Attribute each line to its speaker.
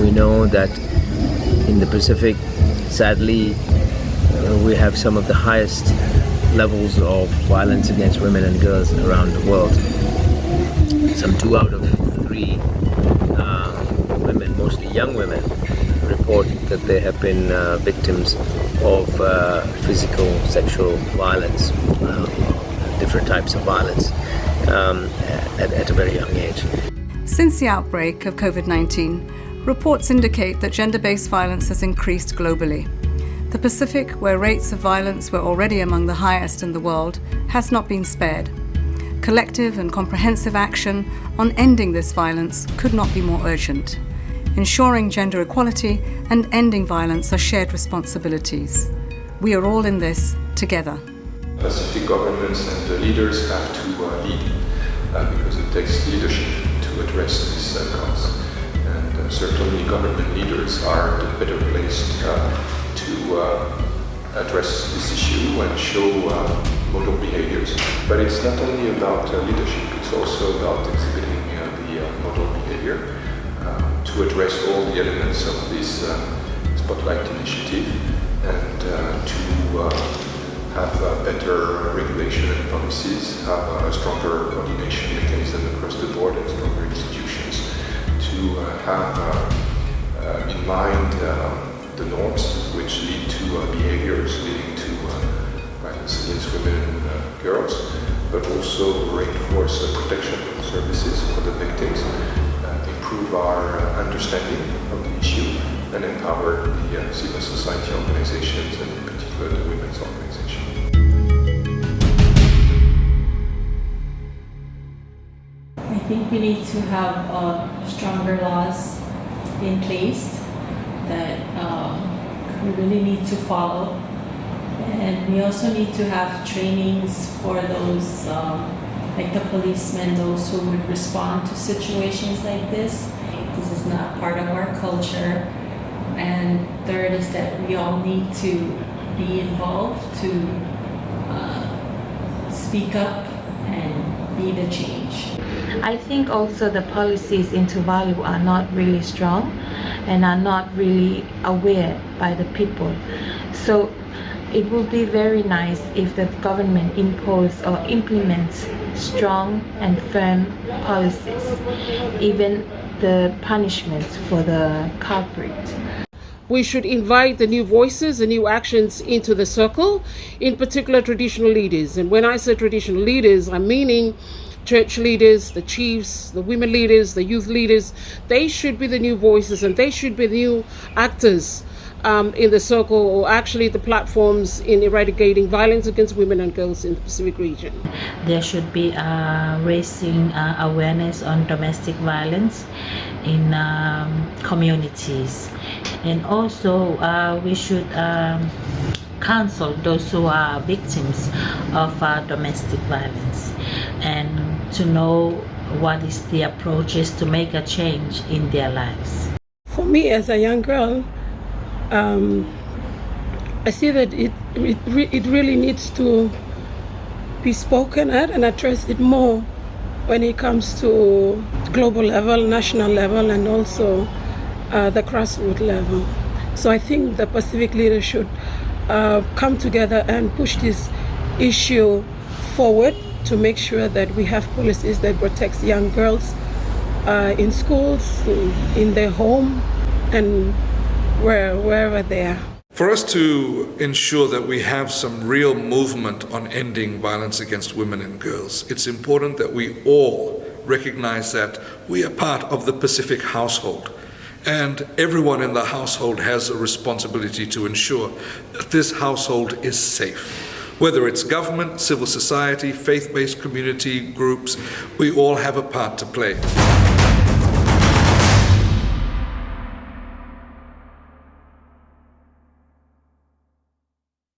Speaker 1: We know that in the Pacific, sadly, we have some of the highest levels of violence against women and girls around the world. Some 2 out of 3 women, mostly young women, report that they have been victims of physical, sexual violence, different types of violence at a very young age.
Speaker 2: Since the outbreak of COVID-19, reports indicate that gender-based violence has increased globally. The Pacific, where rates of violence were already among the highest in the world, has not been spared. Collective and comprehensive action on ending this violence could not be more urgent. Ensuring gender equality and ending violence are shared responsibilities. We are all in this together.
Speaker 3: Pacific governments and the leaders have to lead because it takes leadership to address this cause. And certainly government leaders are the better placed to address this issue and show model behaviors. But it's not only about leadership, it's also about exhibiting the model behavior to address all the elements of this Spotlight initiative and to have better regulation and policies, have a stronger coordination mechanism across the board and stronger institutions to have in mind the norms which lead to behaviors leading to violence against women and girls, but also reinforce protection services for the victims, improve our understanding of the issue, and empower the civil society organizations, and in particular the women's organization.
Speaker 4: I think we need to have stronger laws in place that we really need to follow. And we also need to have trainings for those, like the policemen, those who would respond to situations like this. This is not part of our culture. And third is that we all need to be involved to speak up and be the change.
Speaker 5: I think also the policies into value are not really strong and are not really aware by the people. So it would be very nice if the government impose or implements strong and firm policies, even the punishments for the culprit.
Speaker 6: We should invite the new voices, the new actions into the circle, in particular traditional leaders. And when I say traditional leaders, I'm meaning church leaders, the chiefs, the women leaders, the youth leaders. They should be the new voices and they should be the new actors in the circle, or actually the platforms in eradicating violence against women and girls in the Pacific region.
Speaker 7: There should be raising awareness on domestic violence in communities. And also we should counsel those who are victims of domestic violence and to know what is the approaches to make a change in their lives.
Speaker 8: For me as a young girl, I see that it really needs to be spoken at and addressed it more when it comes to global level, national level, and also the grassroots level. So I think the Pacific leaders should come together and push this issue forward to make sure that we have policies that protect young girls in schools, in their home, and wherever they are.
Speaker 9: For us to ensure that we have some real movement on ending violence against women and girls, it's important that we all recognize that we are part of the Pacific household. And everyone in the household has a responsibility to ensure that this household is safe. Whether it's government, civil society, faith-based community groups, we all have a part to play.